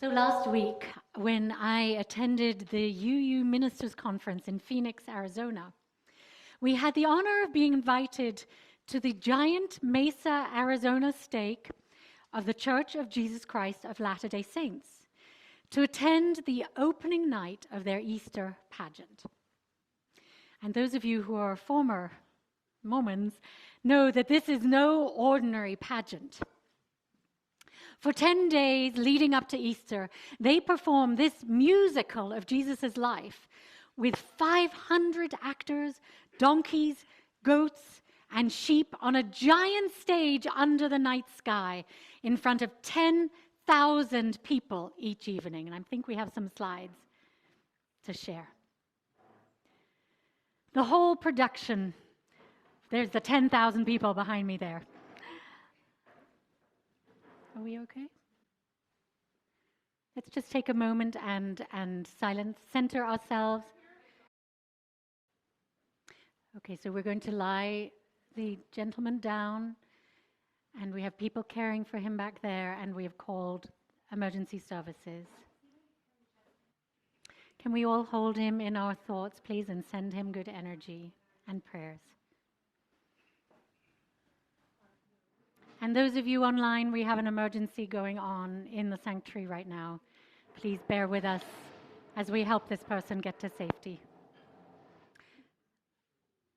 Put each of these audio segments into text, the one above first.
So last week, when I attended the UU Ministers Conference in Phoenix, Arizona, we had the honor of being invited to the giant Mesa, Arizona stake of the Church of Jesus Christ of Latter-day Saints to attend the opening night of their Easter pageant. And those of you who are former Mormons know that this is no ordinary pageant. For 10 days leading up to Easter, they perform this musical of Jesus' life with 500 actors, donkeys, goats, and sheep on a giant stage under the night sky in front of 10,000 people each evening. And I think we have some slides to share. The whole production, there's the 10,000 people behind me there. Are we okay? Let's just take a moment and center ourselves. Okay, so we're going to lie the gentleman down, and we have people caring for him back there, and we have called emergency services. Can we all hold him in our thoughts, please, and send him good energy and prayers? And those of you online, we have an emergency going on in the sanctuary right now. Please bear with us as we help this person get to safety.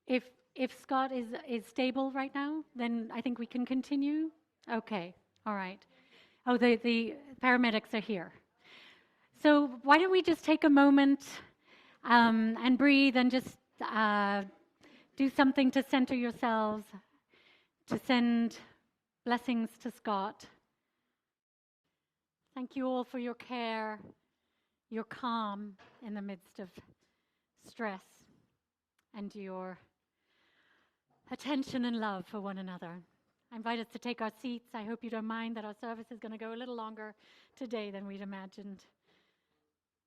If Scott is stable right now, then I think we can continue. Okay, all right. Oh, the paramedics are here. So why don't we just take a moment and breathe and just do something to center yourselves, to send blessings to Scott. Thank you all for your care, your calm in the midst of stress, and your attention and love for one another. I invite us to take our seats. I hope you don't mind that our service is going to go a little longer today than we'd imagined.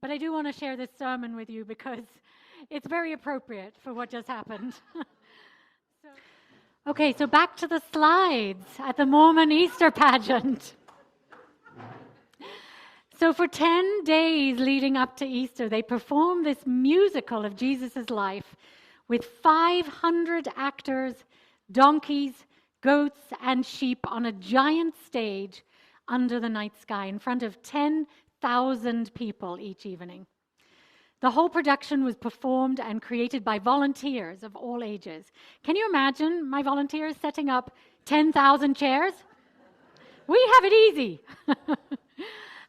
But I do want to share this sermon with you because it's very appropriate for what just happened. Okay, so back to the slides at the Mormon Easter pageant. So for 10 days leading up to Easter, they performed this musical of Jesus' life with 500 actors, donkeys, goats, and sheep on a giant stage under the night sky in front of 10,000 people each evening. The whole production was performed and created by volunteers of all ages. Can you imagine my volunteers setting up 10,000 chairs? We have it easy.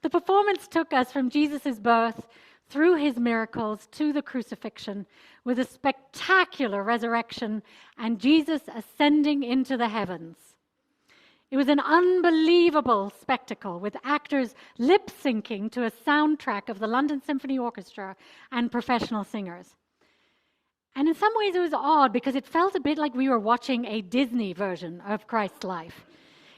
The performance took us from Jesus' birth through his miracles to the crucifixion with a spectacular resurrection and Jesus ascending into the heavens. It was an unbelievable spectacle with actors lip-syncing to a soundtrack of the London Symphony Orchestra and professional singers. And in some ways it was odd because it felt a bit like we were watching a Disney version of Christ's life.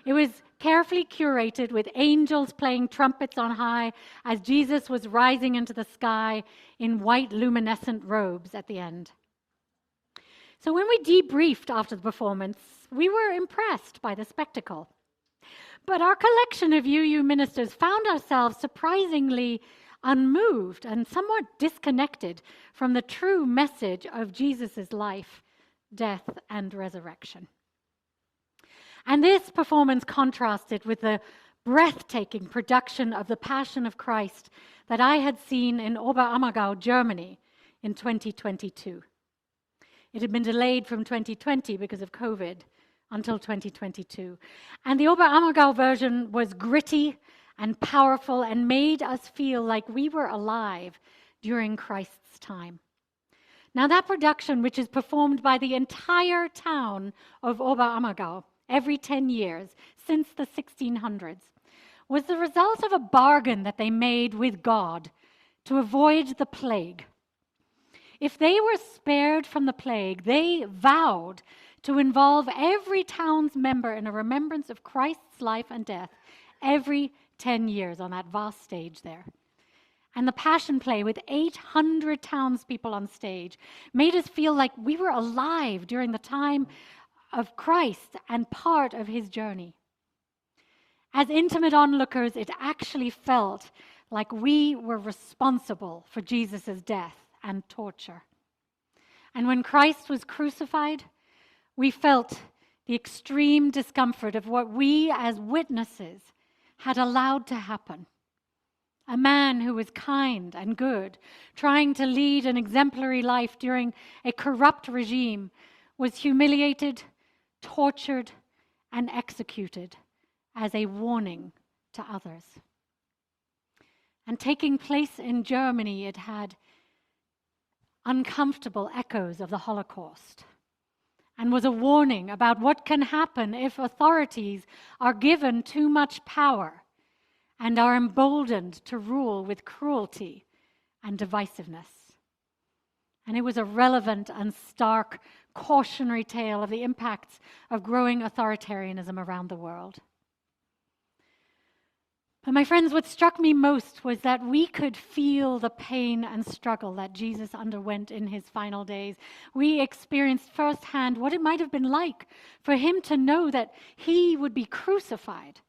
It was carefully curated with angels playing trumpets on high as Jesus was rising into the sky in white luminescent robes at the end. So when we debriefed after the performance, we were impressed by the spectacle. But our collection of UU ministers found ourselves surprisingly unmoved and somewhat disconnected from the true message of Jesus' life, death, and resurrection. And this performance contrasted with the breathtaking production of the Passion of Christ that I had seen in Oberammergau, Germany in 2022. It had been delayed from 2020 because of COVID until 2022. And the Oberammergau version was gritty and powerful and made us feel like we were alive during Christ's time. Now that production, which is performed by the entire town of Oberammergau every 10 years since the 1600s, was the result of a bargain that they made with God to avoid the plague. If they were spared from the plague, they vowed to involve every town's member in a remembrance of Christ's life and death every 10 years on that vast stage there. And the Passion Play with 800 townspeople on stage made us feel like we were alive during the time of Christ and part of his journey. As intimate onlookers, it actually felt like we were responsible for Jesus' death and torture. And when Christ was crucified, we felt the extreme discomfort of what we as witnesses had allowed to happen. A man who was kind and good, trying to lead an exemplary life during a corrupt regime, was humiliated, tortured, and executed as a warning to others. And taking place in Germany, it had uncomfortable echoes of the Holocaust and was a warning about what can happen if authorities are given too much power and are emboldened to rule with cruelty and divisiveness. And it was a relevant and stark cautionary tale of the impacts of growing authoritarianism around the world. But my friends, what struck me most was that we could feel the pain and struggle that Jesus underwent in his final days. We experienced firsthand what it might have been like for him to know that he would be crucified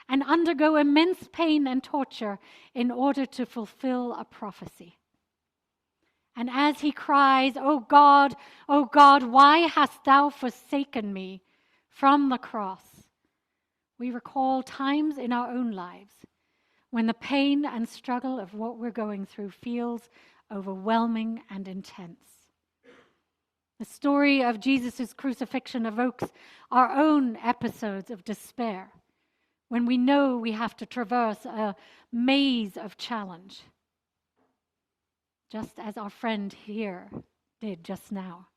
and undergo immense pain and torture in order to fulfill a prophecy. And as he cries, O God, why hast thou forsaken me?" from the cross, we recall times in our own lives when the pain and struggle of what we're going through feels overwhelming and intense. The story of Jesus' crucifixion evokes our own episodes of despair when we know we have to traverse a maze of challenge, just as our friend here did just now.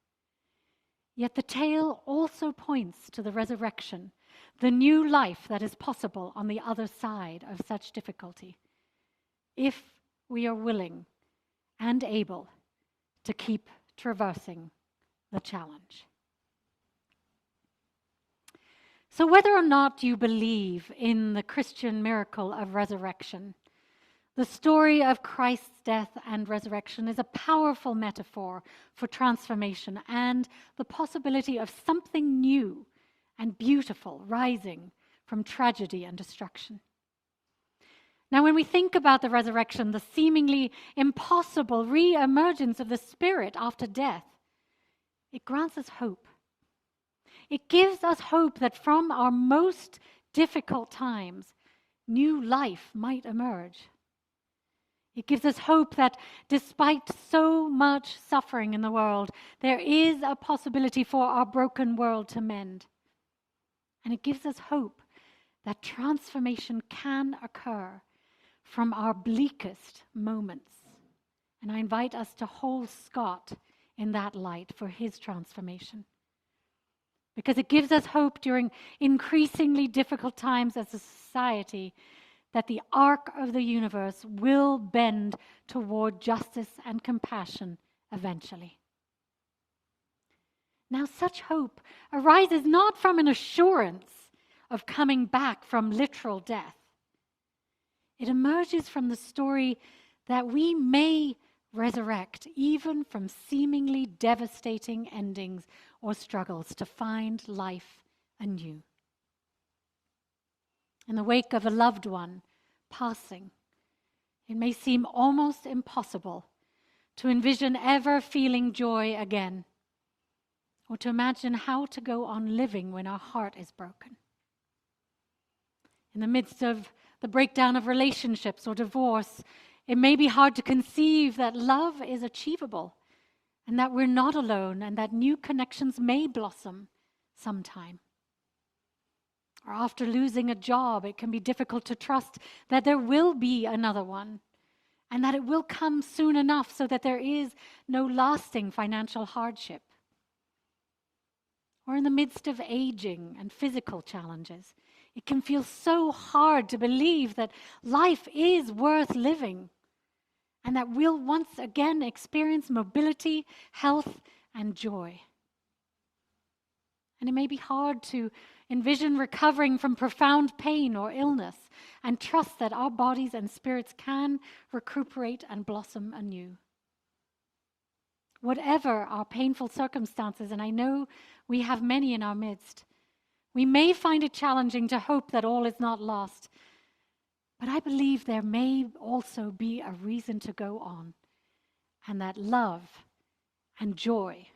Yet the tale also points to the resurrection, the new life that is possible on the other side of such difficulty, if we are willing and able to keep traversing the challenge. So whether or not you believe in the Christian miracle of resurrection, the story of Christ's death and resurrection is a powerful metaphor for transformation and the possibility of something new and beautiful rising from tragedy and destruction. Now, when we think about the resurrection, the seemingly impossible re-emergence of the Spirit after death, it grants us hope. It gives us hope that from our most difficult times, new life might emerge. It gives us hope that despite so much suffering in the world, there is a possibility for our broken world to mend. And it gives us hope that transformation can occur from our bleakest moments. And I invite us to hold Scott in that light for his transformation. Because it gives us hope during increasingly difficult times as a society that the arc of the universe will bend toward justice and compassion eventually. Now, such hope arises not from an assurance of coming back from literal death. It emerges from the story that we may resurrect even from seemingly devastating endings or struggles to find life anew. In the wake of a loved one passing, it may seem almost impossible to envision ever feeling joy again, or to imagine how to go on living when our heart is broken. In the midst of the breakdown of relationships or divorce, it may be hard to conceive that love is achievable and that we're not alone and that new connections may blossom sometime. Or after losing a job, it can be difficult to trust that there will be another one and that it will come soon enough so that there is no lasting financial hardship. Or in the midst of aging and physical challenges, it can feel so hard to believe that life is worth living and that we'll once again experience mobility, health, and joy. And it may be hard to envision recovering from profound pain or illness and trust that our bodies and spirits can recuperate and blossom anew. Whatever our painful circumstances, and I know we have many in our midst, we may find it challenging to hope that all is not lost. But I believe there may also be a reason to go on, and that love and joy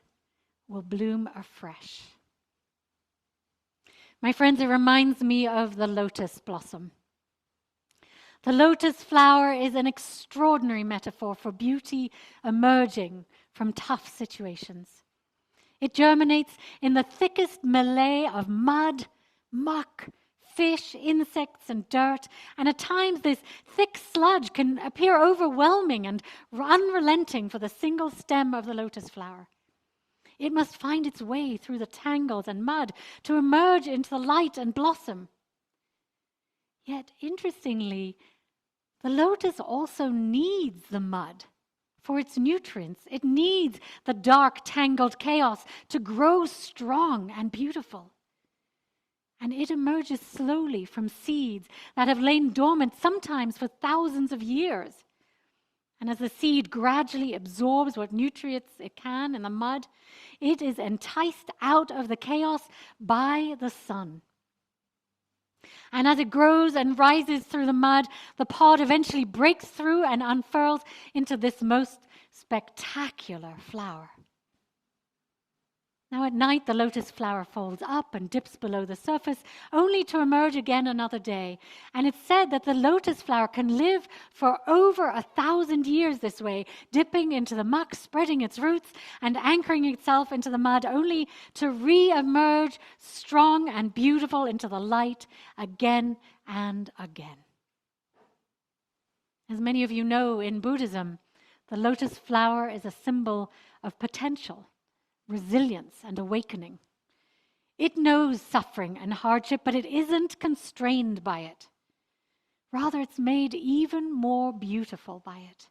will bloom afresh. My friends, it reminds me of the lotus blossom. The lotus flower is an extraordinary metaphor for beauty emerging from tough situations. It germinates in the thickest melee of mud, muck, fish, insects, and dirt, and at times this thick sludge can appear overwhelming and unrelenting for the single stem of the lotus flower. It must find its way through the tangles and mud to emerge into the light and blossom. Yet, interestingly, the lotus also needs the mud for its nutrients. It needs the dark, tangled chaos to grow strong and beautiful. And it emerges slowly from seeds that have lain dormant sometimes for thousands of years. And as the seed gradually absorbs what nutrients it can in the mud, it is enticed out of the chaos by the sun. And as it grows and rises through the mud, the pod eventually breaks through and unfurls into this most spectacular flower. Now at night, the lotus flower folds up and dips below the surface, only to emerge again another day. And it's said that the lotus flower can live for over 1,000 years this way, dipping into the muck, spreading its roots, and anchoring itself into the mud, only to re-emerge strong and beautiful into the light again and again. As many of you know, in Buddhism, the lotus flower is a symbol of potential, resilience, and awakening. It knows suffering and hardship, but it isn't constrained by it. Rather, it's made even more beautiful by it.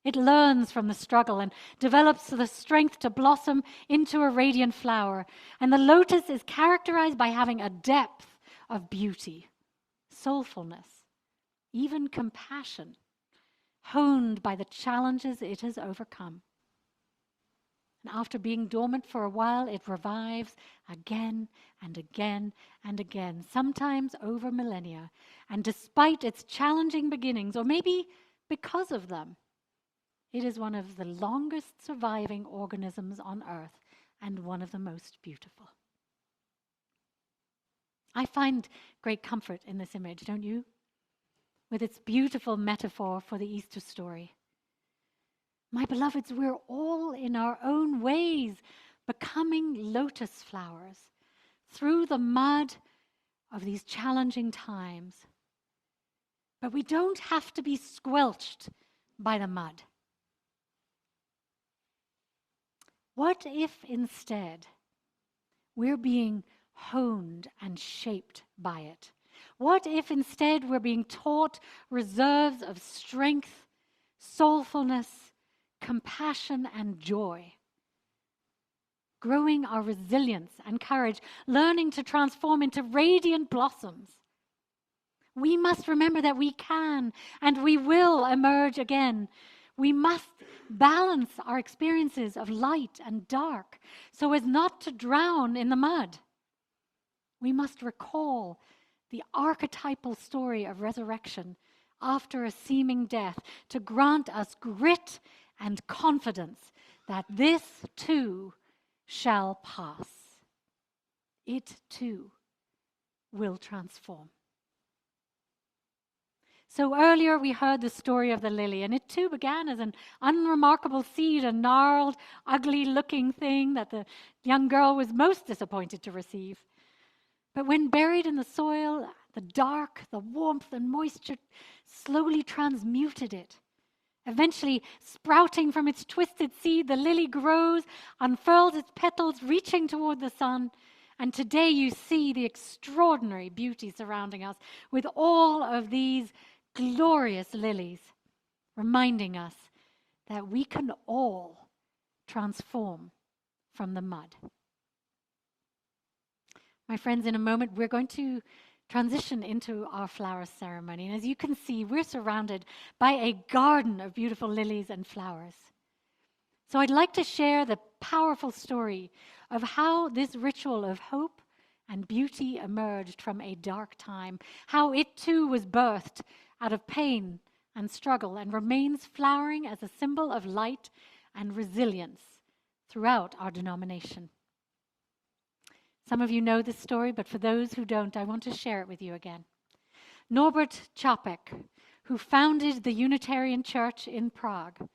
It learns from the struggle and develops the strength to blossom into a radiant flower. And the lotus is characterized by having a depth of beauty, soulfulness, even compassion, honed by the challenges it has overcome. And after being dormant for a while, it revives again and again and again, sometimes over millennia. And despite its challenging beginnings, or maybe because of them, it is one of the longest surviving organisms on Earth and one of the most beautiful. I find great comfort in this image, don't you? With its beautiful metaphor for the Easter story. My beloveds, we're all in our own ways becoming lotus flowers through the mud of these challenging times. But we don't have to be squelched by the mud. What if instead we're being honed and shaped by it? What if instead we're being taught reserves of strength, soulfulness, compassion, and joy? Growing our resilience and courage, learning to transform into radiant blossoms. We must remember that we can and we will emerge again. We must balance our experiences of light and dark so as not to drown in the mud. We must recall the archetypal story of resurrection after a seeming death to grant us grit and confidence that this too shall pass. It too will transform. So earlier we heard the story of the lily, and it too began as an unremarkable seed, a gnarled, ugly-looking thing that the young girl was most disappointed to receive. But when buried in the soil, the dark, the warmth and moisture slowly transmuted it. Eventually, sprouting from its twisted seed, the lily grows, unfurls its petals, reaching toward the sun. And today you see the extraordinary beauty surrounding us with all of these glorious lilies, reminding us that we can all transform from the mud. My friends, in a moment, we're going to transition into our flower ceremony. And as you can see, we're surrounded by a garden of beautiful lilies and flowers. So I'd like to share the powerful story of how this ritual of hope and beauty emerged from a dark time, how it too was birthed out of pain and struggle and remains flowering as a symbol of light and resilience throughout our denomination. Some of you know this story, but for those who don't, I want to share it with you again. Norbert Čapek, who founded the Unitarian Church in Prague,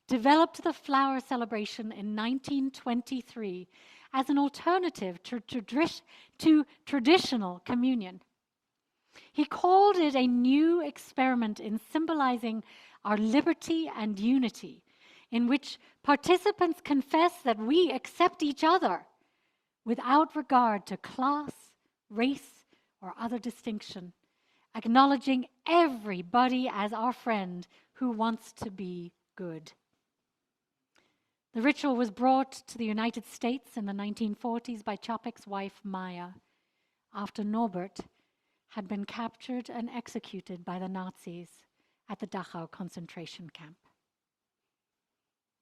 developed the flower celebration in 1923 as an alternative to traditional communion. He called it a new experiment in symbolizing our liberty and unity, in which participants confess that we accept each other without regard to class, race, or other distinction, acknowledging everybody as our friend who wants to be good. The ritual was brought to the United States in the 1940s by Čapek's wife, Maya, after Norbert had been captured and executed by the Nazis at the Dachau concentration camp.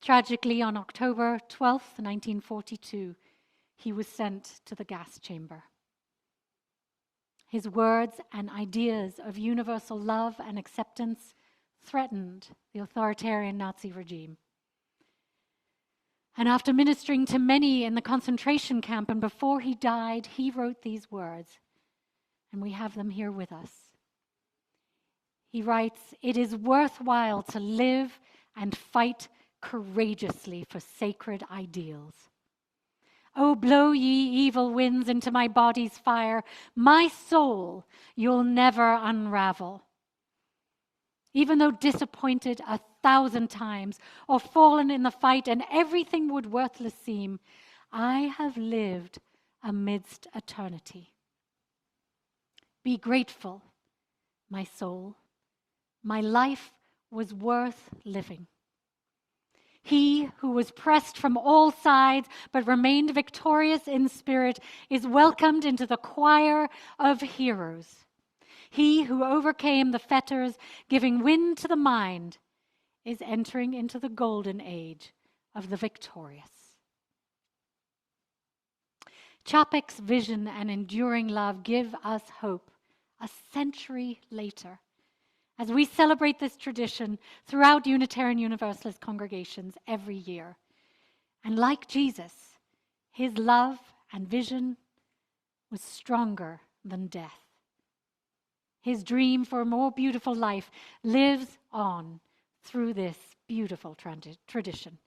Tragically, on October 12, 1942, he was sent to the gas chamber. His words and ideas of universal love and acceptance threatened the authoritarian Nazi regime. And after ministering to many in the concentration camp and before he died, he wrote these words, and we have them here with us. He writes, "It is worthwhile to live and fight courageously for sacred ideals. Oh, blow ye evil winds into my body's fire, my soul you'll never unravel. Even though disappointed 1,000 times, or fallen in the fight, and everything would worthless seem, I have lived amidst eternity. Be grateful, my soul. My life was worth living. He who was pressed from all sides but remained victorious in spirit is welcomed into the choir of heroes. He who overcame the fetters, giving wind to the mind, is entering into the golden age of the victorious." Čapek's vision and enduring love give us hope a century later, as we celebrate this tradition throughout Unitarian Universalist congregations every year. And like Jesus, his love and vision was stronger than death. His dream for a more beautiful life lives on through this beautiful tradition.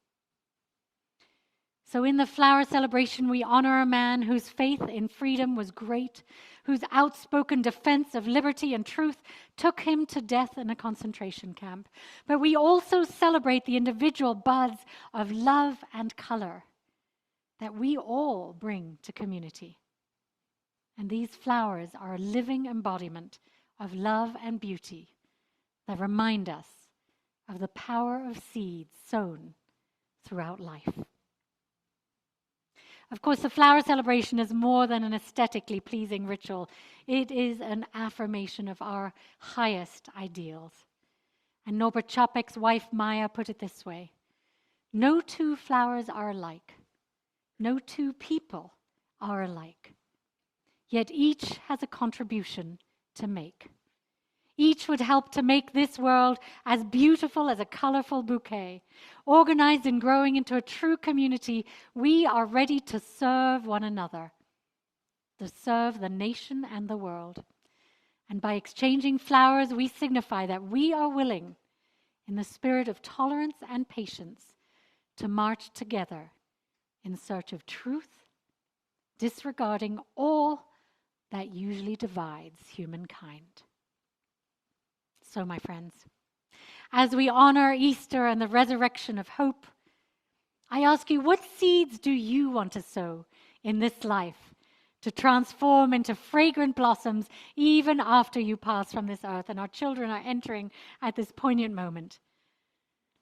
So in the flower celebration, we honor a man whose faith in freedom was great, whose outspoken defense of liberty and truth took him to death in a concentration camp. But we also celebrate the individual buds of love and color that we all bring to community. And these flowers are a living embodiment of love and beauty that remind us of the power of seeds sown throughout life. Of course, the flower celebration is more than an aesthetically pleasing ritual. It is an affirmation of our highest ideals. And Norbert Čapek's wife, Maya, put it this way: no two flowers are alike. No two people are alike. Yet each has a contribution to make. Each would help to make this world as beautiful as a colorful bouquet. Organized and growing into a true community, we are ready to serve one another, to serve the nation and the world. And by exchanging flowers, we signify that we are willing, in the spirit of tolerance and patience, to march together in search of truth, disregarding all that usually divides humankind. So, my friends, as we honor Easter and the resurrection of hope, I ask you, what seeds do you want to sow in this life to transform into fragrant blossoms even after you pass from this earth and our children are entering at this poignant moment?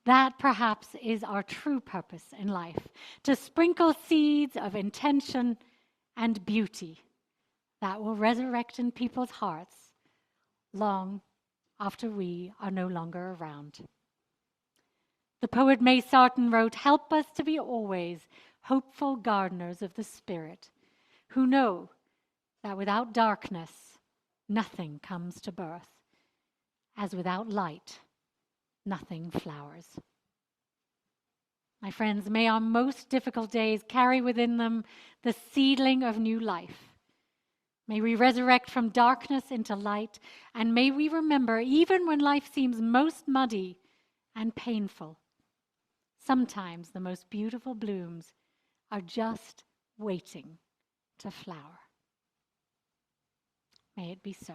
That perhaps is our true purpose in life, to sprinkle seeds of intention and beauty that will resurrect in people's hearts long after we are no longer around. The poet May Sarton wrote, "Help us to be always hopeful gardeners of the Spirit, who know that without darkness nothing comes to birth, as without light, nothing flowers. My friends, may our most difficult days carry within them the seedling of new life. May we resurrect from darkness into light, and may we remember, even when life seems most muddy and painful, sometimes the most beautiful blooms are just waiting to flower. May it be so.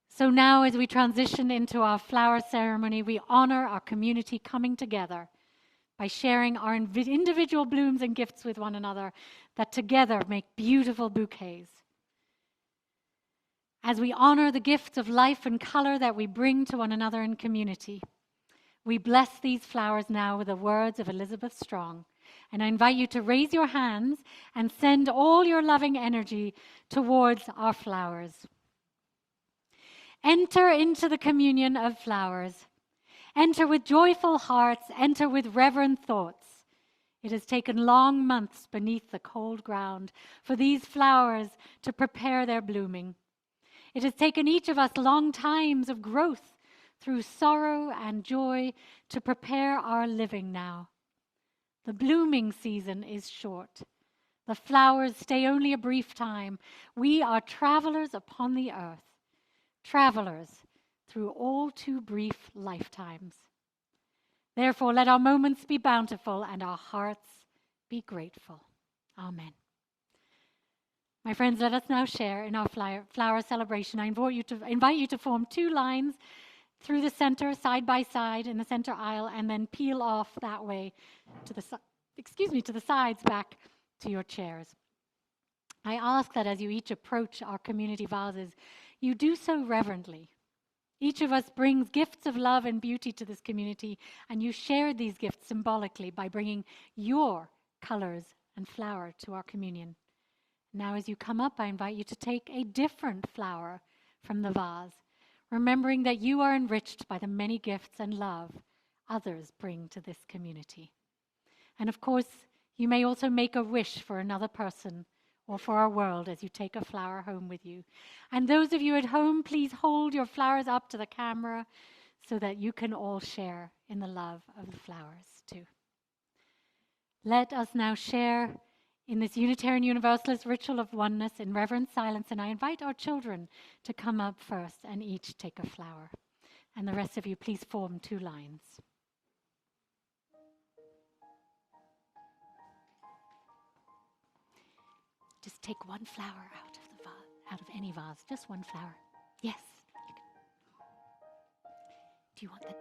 So now, as we transition into our flower ceremony, we honor our community coming together by sharing our individual blooms and gifts with one another that together make beautiful bouquets. As we honor the gifts of life and color that we bring to one another in community, we bless these flowers now with the words of Elizabeth Strong. And I invite you to raise your hands and send all your loving energy towards our flowers. Enter into the communion of flowers. Enter with joyful hearts, enter with reverent thoughts. It has taken long months beneath the cold ground for these flowers to prepare their blooming. It has taken each of us long times of growth through sorrow and joy to prepare our living now. The blooming season is short. The flowers stay only a brief time. We are travelers upon the earth, travelers through all too brief lifetimes. Therefore, let our moments be bountiful and our hearts be grateful. Amen. My friends, let us now share in our flower celebration. I invite you to form two lines through the center, side by side, in the center aisle, and then peel off that way to the sides back to your chairs. I ask that as you each approach our community vases, you do so reverently. Each of us brings gifts of love and beauty to this community, and you share these gifts symbolically by bringing your colors and flower to our communion. Now, as you come up, I invite you to take a different flower from the vase, remembering that you are enriched by the many gifts and love others bring to this community. And of course, you may also make a wish for another person or for our world as you take a flower home with you. And those of you at home, please hold your flowers up to the camera so that you can all share in the love of the flowers too. Let us now share in this Unitarian Universalist ritual of oneness in reverent silence, and I invite our children to come up first and each take a flower. And the rest of you, please form two lines. Just take one flower out of any vase, just one flower. Yes. Do you want that?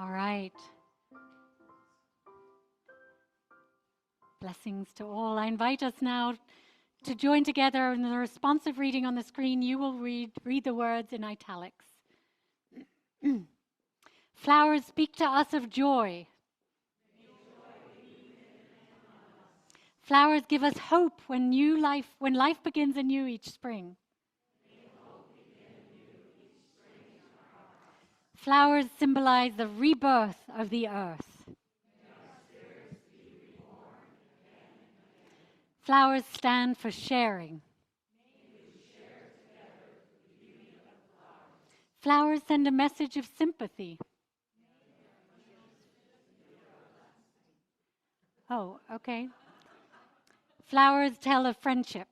All right. Blessings to all. I invite us now to join together in the responsive reading on the screen. You will read the words in italics. Flowers speak to us of joy. Flowers give us hope when life begins anew each spring. Flowers symbolize the rebirth of the earth. Flowers stand for sharing. Flowers send a message of sympathy. Oh, okay. Flowers tell of friendship.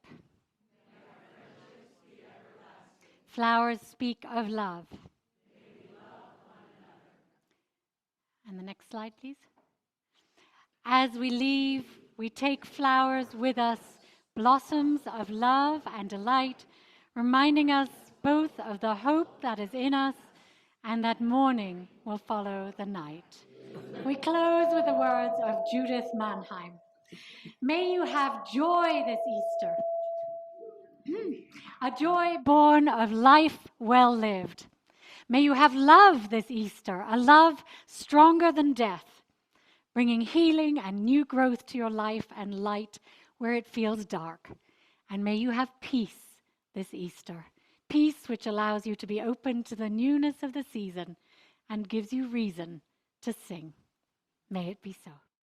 Flowers speak of love. And the next slide, please. As we leave, we take flowers with us, blossoms of love and delight, reminding us both of the hope that is in us and that morning will follow the night. We close with the words of Judith Mannheim. May you have joy this Easter, a joy born of life well lived. May you have love this Easter, a love stronger than death. bringing healing and new growth to your life and light where it feels dark. And may you have peace this Easter, peace which allows you to be open to the newness of the season and gives you reason to sing. May it be so.